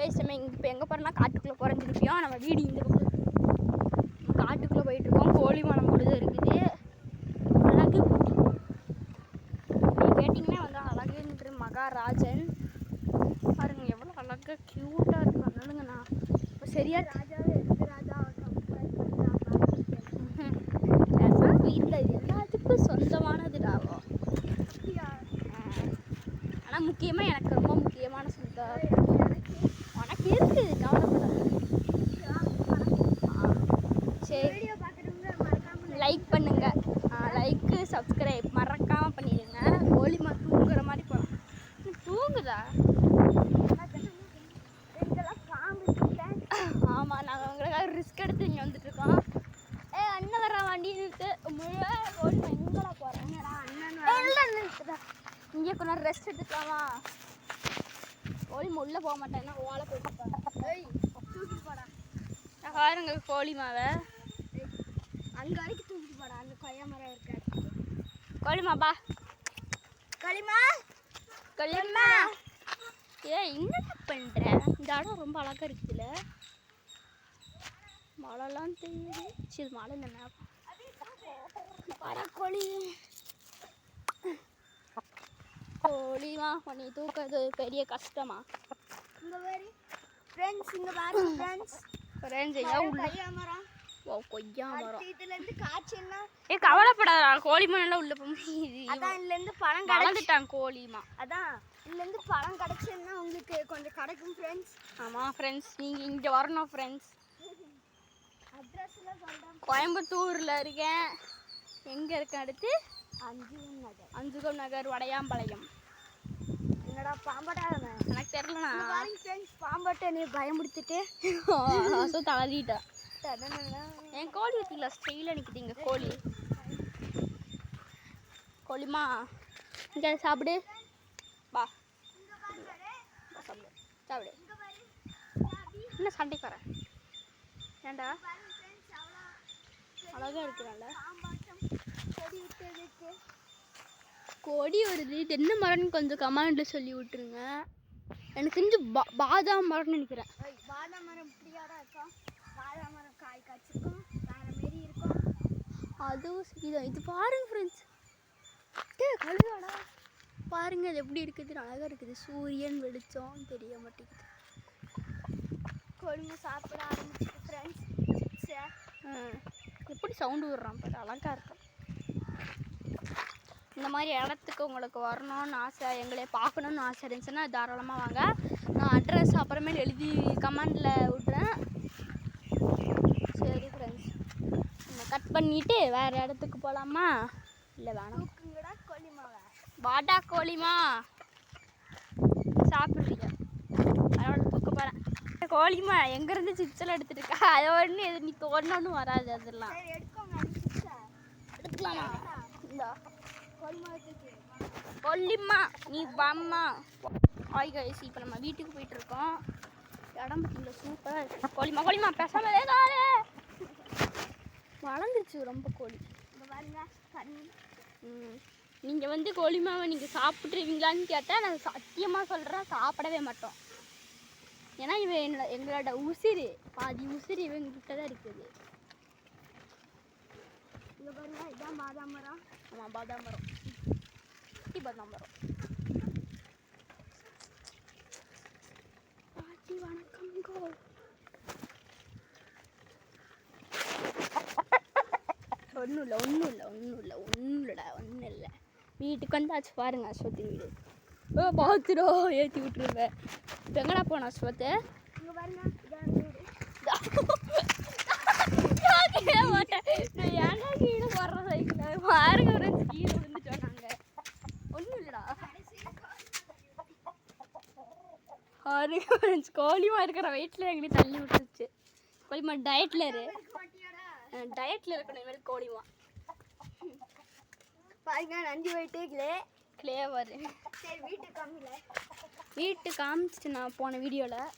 Guys நம்ம இப்போ எங்கே போகிறோம்னா காட்டுக்குள்ளே போகிறோம் திருப்பியும். நம்ம வீடு இந்த காட்டுக்குள்ளே போயிட்டுருக்கோம். கோழிமானம் கூட இருக்குது. அழகு நீங்கள் கேட்டிங்கன்னா வந்து அழகுன்ற மகாராஜன் பாருங்க எவ்வளோ அழகாக க்யூட்டாக இருக்கும். அதனாலுங்கண்ணா இப்போ சரியா ராஜாவே எந்த ராஜா இல்லை எல்லாத்துக்கும் சொந்தமானதுடாவோ. ஆனால் முக்கியமாக எனக்கு ரொம்ப முக்கியமான சொந்தம் உனக்கு இருக்குது, கவலைப்படாது. சரி லைக் பண்ணுங்க, லைக்கு சப்ஸ்கிரைப் மறக்காமல் பண்ணிடுங்க. கோழிமா தூங்குற மாதிரி போகலாம். தூங்குதா? ஆமாம் நாங்கள் உங்களுக்காக ரிஸ்க் எடுத்து இங்கே வந்துட்டுருக்கோம். அண்ணன் வர வண்டி நிறுத்து. முழு கோழிமா எங்கடா போகிறேன்? அண்ணன் நிறுத்துதா. இங்கே கொஞ்ச நேரம் ரெஸ்ட் எடுத்துக்கலாமா? கோழிமா உள்ளே போக மாட்டேன்னா ஓலை போட்டு தூக்கிட்டு போடா. பாருங்க கோழிமாவை அங்கே வரைக்கும் தூக்கிட்டு போடா. அந்த கொய்யா மரம் இருக்காது. கோழிமா பா. களிமா கோழிமா என்ன பண்ணுற? இந்த இடம் ரொம்ப அழகாக இருக்குதுல்ல. மழைலாம் தெரியுது. சரி மழை என்ன வர கோழி கோழிமா பண்ணி தூக்கிறது பெரிய கஷ்டமா? இங்கே பாரு ஃப்ரெண்ட்ஸ், இங்கே பாருங்க ஃப்ரெண்ட்ஸ். ஃப்ரெண்ட்ஸ் கொய்யா மரம். ஓ கொய்யா மரம். இதுலேருந்து காய்ச்சல்னா கவலைப்படாதா. கோழிமா நல்லா உள்ள போக முடியுது. அதான் இதுலேருந்து பழம் வளர்ந்துட்டான் கோழிமா. அதான் இதுலேருந்து பழம் கிடச்சுன்னா உங்களுக்கு கொஞ்சம் கிடைக்கும் ஃப்ரெண்ட்ஸ். ஆமாம் ஃப்ரெண்ட்ஸ், நீங்கள் இங்கே வரணும் ஃப்ரெண்ட்ஸ். அட்ரஸ்லாம் சொல்கிறேன். கோயம்புத்தூரில் இருக்கேன். எங்கே இருக்கேன்? அடுத்து அஞ்சுகம் நகர் வடையாம்பாளையம். என்னடா பாம்பாட்டா? எனக்கு தெரியலண்ணா. ஃப்ரெண்ட்ஸ் பாம்பாட்டை நீ பயமுடுத்திட்டு தளரிட்டா. என் கோழி வச்சிங்களா ஸ்டைலாக நிற்குதுங்க கோழி. கோழிமா இங்கே சாப்பிடு வா. சாப்பிடு சாப்பிடு. என்ன சண்டைக்கு வரேன்? ஏண்டா அழகா இருக்குல்ல கொடி வருது. இது என்ன மரம்னு கொஞ்சம் கமெண்ட்ல சொல்லி விட்டுருங்க. எனக்கு தெரிஞ்சு பாதாம் மரம்னு நினைக்கிறேன். பாதாம் மரம் இப்படியாடா இருக்கும். பாதாம் மரம் காய் காய்ச்சிருக்கும், வேற மாரி இருக்கும். அதுவும் சரிதான். இது பாருங்க ஃப்ரெண்ட்ஸ், கழுவாடா பாருங்க அது எப்படி இருக்குது. அழகா இருக்குது. சூரியன் வெளிச்சம் தெரிய மாட்டேங்குது. கோழிமா சாப்பிட ஆரம்பிச்சிட்டு ஃப்ரெண்ட்ஸ். எப்படி சவுண்டு விடுறான் பாரு, அழகா இருக்கும். இந்த மாதிரி இடத்துக்கு உங்களுக்கு வரணும்னு ஆசை, எங்களை பார்க்கணுன்னு ஆசை இருந்துச்சுன்னா தாராளமாக வாங்க. நான் அட்ரஸ் அப்புறமேல் எழுதி கமெண்டில் விட்றேன். சரி ஃப்ரெண்ட்ஸ், நம்ம கட் பண்ணிவிட்டு வேறு இடத்துக்கு போகலாமா? இல்லை வேணாம். கோழிமாவை வாடா கோழிமா சாப்பிட்றீங்க. அதோட தூக்க போகிறேன். கோழிமா எங்கேருந்து சிப்ஸெல்லாம் எடுத்துட்டு இருக்கா? அதை ஒன்று எது நீ தோணுன்னு வராது. அதெல்லாம் எடுக்கலாமா? இந்தா கொல்லிம்மா நீ வாம்மா. ஹாய் கைஸ், இப்போ நம்ம வீட்டுக்கு போயிட்டு இருக்கோம். இடம் பார்த்தீங்களா சூப்பராக இருக்கு. கோழிமா கோழிமா பேசாம வளர்ந்துருச்சு ரொம்ப கோழி. நீங்கள் வந்து கோழிமாவை நீங்கள் சாப்பிட்ருவீங்களான்னு கேட்டால் நான் சத்தியமாக சொல்கிறேன் சாப்பிடவே மாட்டோம். ஏன்னா இவன் எங்களோட உசிறு, பாதி உசிறு இவங்கிட்ட தான் இருக்குது. இங்கே பாருங்க, இதுதான் பாதாம் மரம். ஆமாம் பாதாம் மரம், குட்டி பாதாம் மரம். பாட்டி வணக்கம்ங்கோ. ஒன்றும் இல்லை. வீட்டுக்கு வந்தாச்சு பாருங்க அஸ்வத்து வீடு. பார்த்துடோ ஏற்றி விட்டுருவேன். இப்போ எங்கடா போன அஸ்வத்து? இங்கே பாருங்க, மாட்டேன் ஏன்டா கீழே போடுற சைக்கிள் பாருங்க. ஒரு கீழே விழுந்துட்டோம் நாங்கள். ஒன்றும் இல்லைடா. பாருங்க கோழிமா இருக்கிற வெயிட்டில் எங்களுக்கு தள்ளி விட்டுருச்சு. கோழிமா டயட்டில் இருக்கணும் இனிமேல் கோழிமா. பாருங்க நந்தி போயிட்டு கிளேவர். சரி வீட்டு காமிச்சிட்டு நான் போன வீடியோவில்